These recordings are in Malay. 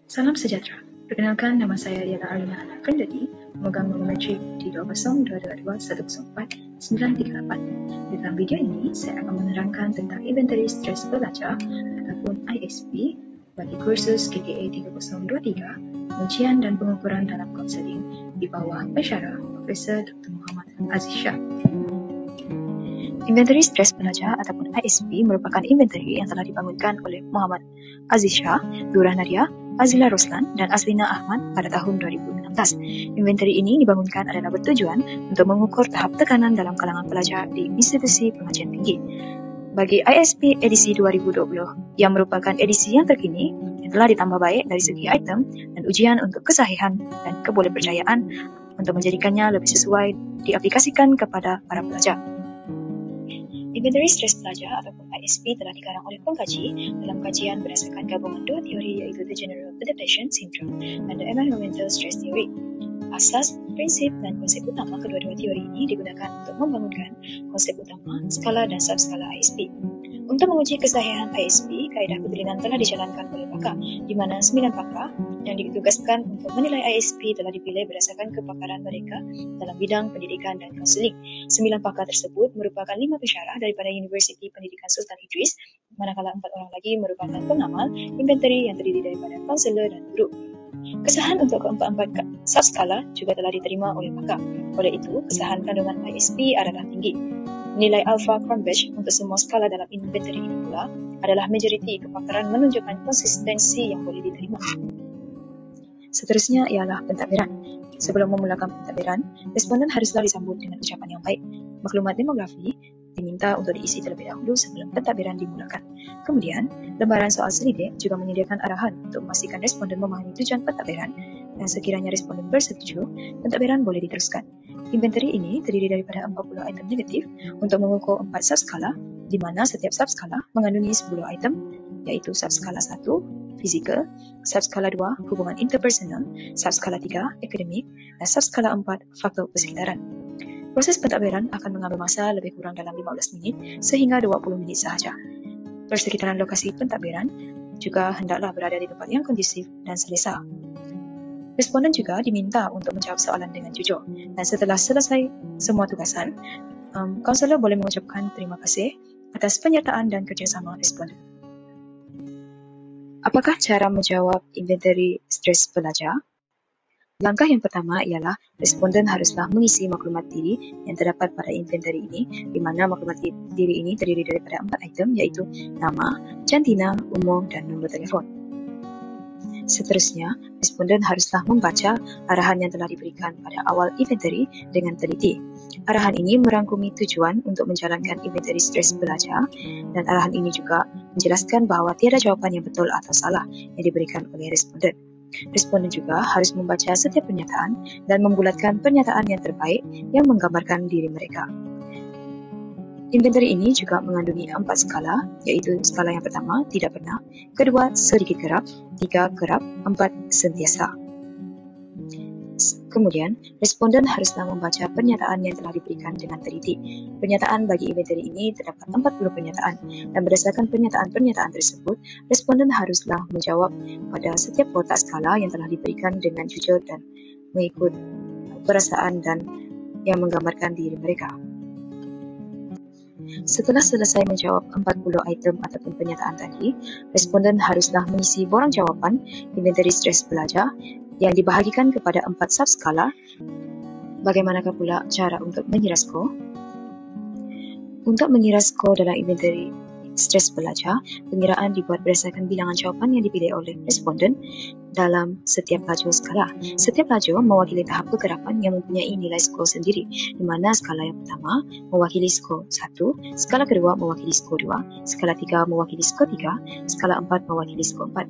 Salam sejahtera. Perkenalkan, nama saya ialah Arina Hana Kendedi, pemegang nombor matrik D20222104-938. Dalam video ini, saya akan menerangkan tentang inventory stres pelajar ataupun ISP bagi kursus KKA 3023, ujian dan pengukuran dalam kaunseling di bawah pensyarah Profesor Dr. Muhammad Aziz Shah. Inventory stres pelajar ataupun ISP merupakan inventory yang telah dibangunkan oleh Muhammad Aziz Shah, Durah Nadia, Azila Roslan dan Aslina Ahmad pada tahun 2016. Inventory ini dibangunkan adalah bertujuan untuk mengukur tahap tekanan dalam kalangan pelajar di institusi pengajian tinggi. Bagi ISP edisi 2020 yang merupakan edisi yang terkini yang telah ditambah baik dari segi item dan ujian untuk kesahihan dan kebolehpercayaan untuk menjadikannya lebih sesuai diaplikasikan kepada para pelajar. Inventory stres pelajar ataupun ISP telah dikarang oleh pengkaji dalam kajian berdasarkan gabungan dua teori iaitu The General Adaptation Syndrome dan The Environmental Stress Theory. Asas, prinsip dan konsep utama kedua-dua teori ini digunakan untuk membangunkan konsep utama, skala dan subskala ISP. Untuk menguji kesahihan ISP, kaedah kedelinan telah dijalankan oleh pakar, di mana 9 pakar yang ditugaskan untuk menilai ISP telah dipilih berdasarkan kepakaran mereka dalam bidang pendidikan dan kaunseling. 9 pakar tersebut merupakan 5 pensyarah daripada Universiti Pendidikan Sultan Idris, manakala 4 orang lagi merupakan pengamal inventory yang terdiri daripada kaunselor dan guru. Kesahan untuk keempat-empat subskala juga telah diterima oleh pakar. Oleh itu, kesahan kandungan ISP adalah tinggi. Nilai alpha Cronbach untuk semua skala dalam inventory ini pula adalah majoriti kepakaran menunjukkan konsistensi yang boleh diterima. Seterusnya ialah pentadbiran. Sebelum memulakan pentadbiran, responden haruslah disambut dengan ucapan yang baik. Maklumat demografi diminta untuk diisi terlebih dahulu sebelum pentadbiran dimulakan. Kemudian, lembaran soal selidik juga menyediakan arahan untuk memastikan responden memahami tujuan pentadbiran dan sekiranya responden bersetuju, pentadbiran boleh diteruskan. Inventory ini terdiri daripada 40 item negatif untuk mengukur 4 subskala, di mana setiap subskala mengandungi 10 item, iaitu subskala 1, fizikal, subskala 2, hubungan interpersonal, subskala 3, akademik, dan subskala 4, faktor persekitaran. Proses pentadbiran akan mengambil masa lebih kurang dalam 15 minit sehingga 20 minit sahaja. Persekitaran lokasi pentadbiran juga hendaklah berada di tempat yang kondusif dan selesa. Responden juga diminta untuk menjawab soalan dengan jujur, dan setelah selesai semua tugasan, kaunselor boleh mengucapkan terima kasih atas penyertaan dan kerjasama responden. Apakah cara menjawab inventory stres pelajar? Langkah yang pertama ialah responden haruslah mengisi maklumat diri yang terdapat pada inventory ini, di mana maklumat diri ini terdiri daripada 4 item iaitu nama, jantina, umur dan nombor telefon. Seterusnya, responden haruslah membaca arahan yang telah diberikan pada awal inventory dengan teliti. Arahan ini merangkumi tujuan untuk menjalankan inventory stres pelajar dan arahan ini juga menjelaskan bahawa tiada jawapan yang betul atau salah yang diberikan oleh responden. Responden juga harus membaca setiap pernyataan dan membulatkan pernyataan yang terbaik yang menggambarkan diri mereka. Inventory ini juga mengandungi 4 skala, iaitu skala yang pertama, tidak pernah, kedua, sedikit kerap, 3, kerap, 4, sentiasa. Kemudian, responden haruslah membaca pernyataan yang telah diberikan dengan teliti. Pernyataan bagi inventory ini terdapat 40 pernyataan, dan berdasarkan pernyataan-pernyataan tersebut, responden haruslah menjawab pada setiap kotak skala yang telah diberikan dengan jujur dan mengikut perasaan dan yang menggambarkan diri mereka. Setelah selesai menjawab 40 item ataupun pernyataan tadi, responden haruslah mengisi borang jawapan inventory stres pelajar yang dibahagikan kepada 4 subskala. Bagaimanakah pula cara untuk mengira skor? Untuk mengira skor dalam inventory stres pelajar, pengiraan dibuat berdasarkan bilangan jawapan yang dipilih oleh responden dalam setiap lajur skala. Setiap lajur mewakili tahap kegerapan yang mempunyai nilai skor sendiri, di mana skala yang pertama mewakili skor 1, skala kedua mewakili skor 2, skala 3 mewakili skor 3, skala 4 mewakili skor 4.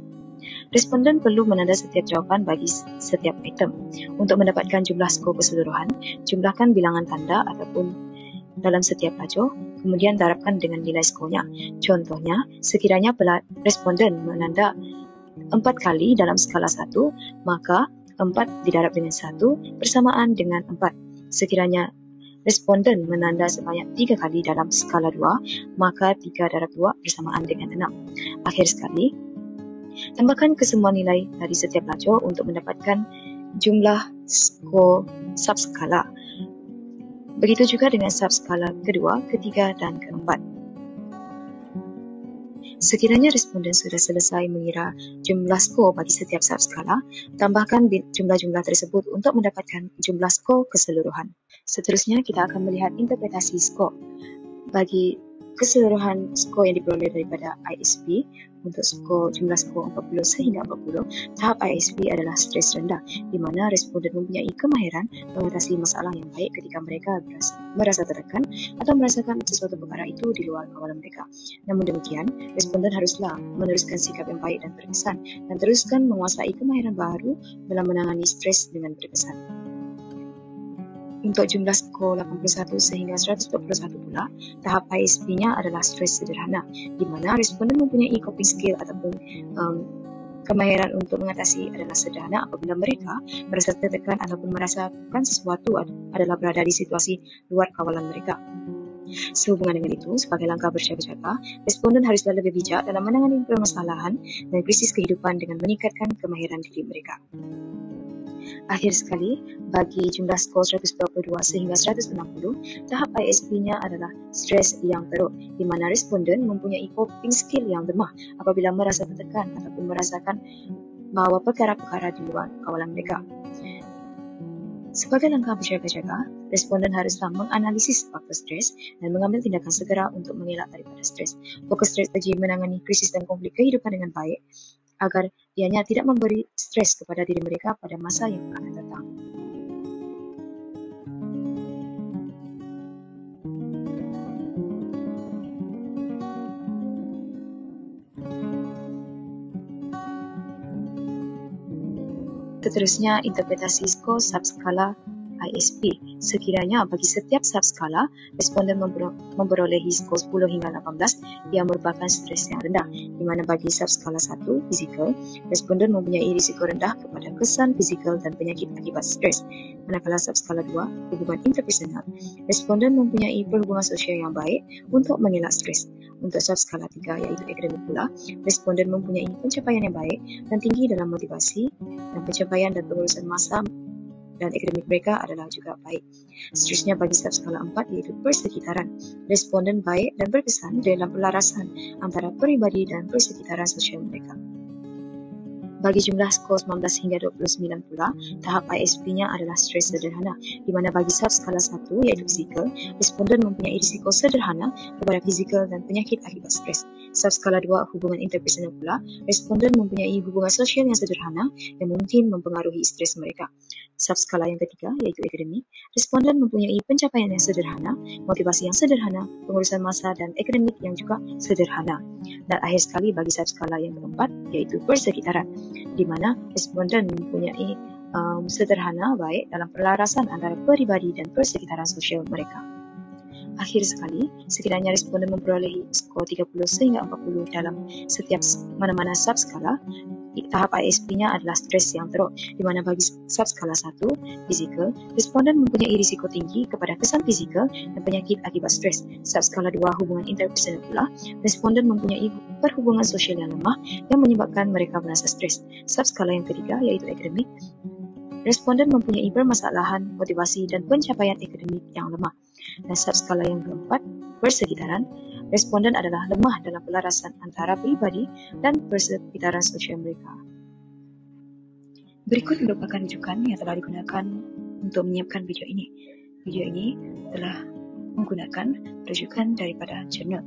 Responden perlu menanda setiap jawapan bagi setiap item. Untuk mendapatkan jumlah skor keseluruhan, jumlahkan bilangan tanda ataupun dalam setiap lajur, kemudian darabkan dengan nilai skornya. Contohnya, sekiranya responden menanda 4 kali dalam skala 1, maka 4 didarab dengan 1 bersamaan dengan 4. Sekiranya responden menanda sebanyak 3 kali dalam skala 2, maka 3 darab 2 bersamaan dengan 6. Akhir sekali, Tambahkan kesemua nilai dari setiap lacur untuk mendapatkan jumlah skor subskala. Begitu juga dengan subskala kedua, ketiga dan keempat. Sekiranya responden sudah selesai mengira jumlah skor bagi setiap subskala, tambahkan jumlah-jumlah tersebut untuk mendapatkan jumlah skor keseluruhan. Seterusnya, kita akan melihat interpretasi skor. Bagi keseluruhan skor yang diperoleh daripada ISP, untuk jumlah skor 40 sehingga 40, tahap ISP adalah stres rendah, di mana responden mempunyai kemahiran mengatasi masalah yang baik ketika mereka merasa tertekan atau merasakan sesuatu perkara itu di luar kawalan mereka. Namun demikian, responden haruslah meneruskan sikap yang baik dan berkesan, dan teruskan menguasai kemahiran baru dalam menangani stres dengan berkesan. Untuk jumlah skor 81 sehingga 141 pula, tahap ISP-nya adalah stres sederhana, di mana responden mempunyai coping skill ataupun kemahiran untuk mengatasi adalah sederhana apabila mereka merasa tertekan ataupun merasakan sesuatu adalah berada di situasi luar kawalan mereka. Sehubungan dengan itu, sebagai langkah berjaga-jaga, responden haruslah lebih bijak dalam menangani permasalahan dan krisis kehidupan dengan meningkatkan kemahiran diri mereka. Akhir sekali, bagi jumlah skor 122 sehingga 160, tahap ISP-nya adalah stres yang teruk, di mana responden mempunyai coping skill yang lemah apabila merasa tertekan ataupun merasakan bahawa perkara-perkara di luar kawalan mereka. Sebagai langkah berjaga-jaga, responden haruslah menganalisis faktor stres dan mengambil tindakan segera untuk mengelak daripada stres. Fokus strategi menangani krisis dan konflik kehidupan dengan baik agar ianya tidak memberi stres kepada diri mereka pada masa yang akan datang. Seterusnya, interpretasi skor subskala ISP. Sekiranya bagi setiap subskala, responden memperolehi skor 10 hingga 18 yang merupakan stres yang rendah, di mana bagi subskala 1, fizikal, responden mempunyai risiko rendah kepada kesan fizikal dan penyakit akibat stres. Manakala subskala 2, hubungan interpersonal, responden mempunyai perhubungan sosial yang baik untuk mengelak stres. Untuk subskala 3, iaitu akademik pula, responden mempunyai pencapaian yang baik dan tinggi dalam motivasi dan pencapaian dan pengurusan masa dan akademik mereka adalah juga baik. Seterusnya bagi subskala 4, iaitu persekitaran, responden baik dan berkesan dalam pelarasan antara peribadi dan persekitaran sosial mereka. Bagi jumlah skor 19 hingga 29 pula, tahap ISP-nya adalah stres sederhana, di mana bagi subskala 1, iaitu fizikal, responden mempunyai risiko sederhana kepada fizikal dan penyakit akibat stres. Subskala 2, hubungan interpersonal pula, responden mempunyai hubungan sosial yang sederhana yang mungkin mempengaruhi stres mereka. Subskala yang ketiga, iaitu akademik, responden mempunyai pencapaian yang sederhana, motivasi yang sederhana, pengurusan masa dan akademik yang juga sederhana. Dan akhir sekali bagi subskala yang keempat, iaitu persekitaran, di mana responden mempunyai sederhana baik dalam pelarasan antara peribadi dan persekitaran sosial mereka. Akhir sekali, sekiranya responden memperolehi skor 30 sehingga 40 dalam setiap mana-mana subskala, tahap ISP-nya adalah stres yang teruk, di mana bagi subskala 1, fizikal, responden mempunyai risiko tinggi kepada kesan fizikal dan penyakit akibat stres. Subskala 2, hubungan interpersonal pula, responden mempunyai perhubungan sosial yang lemah yang menyebabkan mereka merasa stres. Subskala yang ketiga, iaitu akademik, responden mempunyai permasalahan, motivasi dan pencapaian akademik yang lemah. Dan subskala yang keempat, persekitaran, responden adalah lemah dalam pelarasan antara pribadi dan persekitaran sosial mereka. Berikut merupakan rujukan yang telah digunakan untuk menyiapkan video ini. Video ini telah menggunakan rujukan daripada jurnal.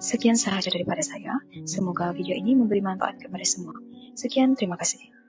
Sekian sahaja daripada saya. Semoga video ini memberi manfaat kepada semua. Sekian, terima kasih.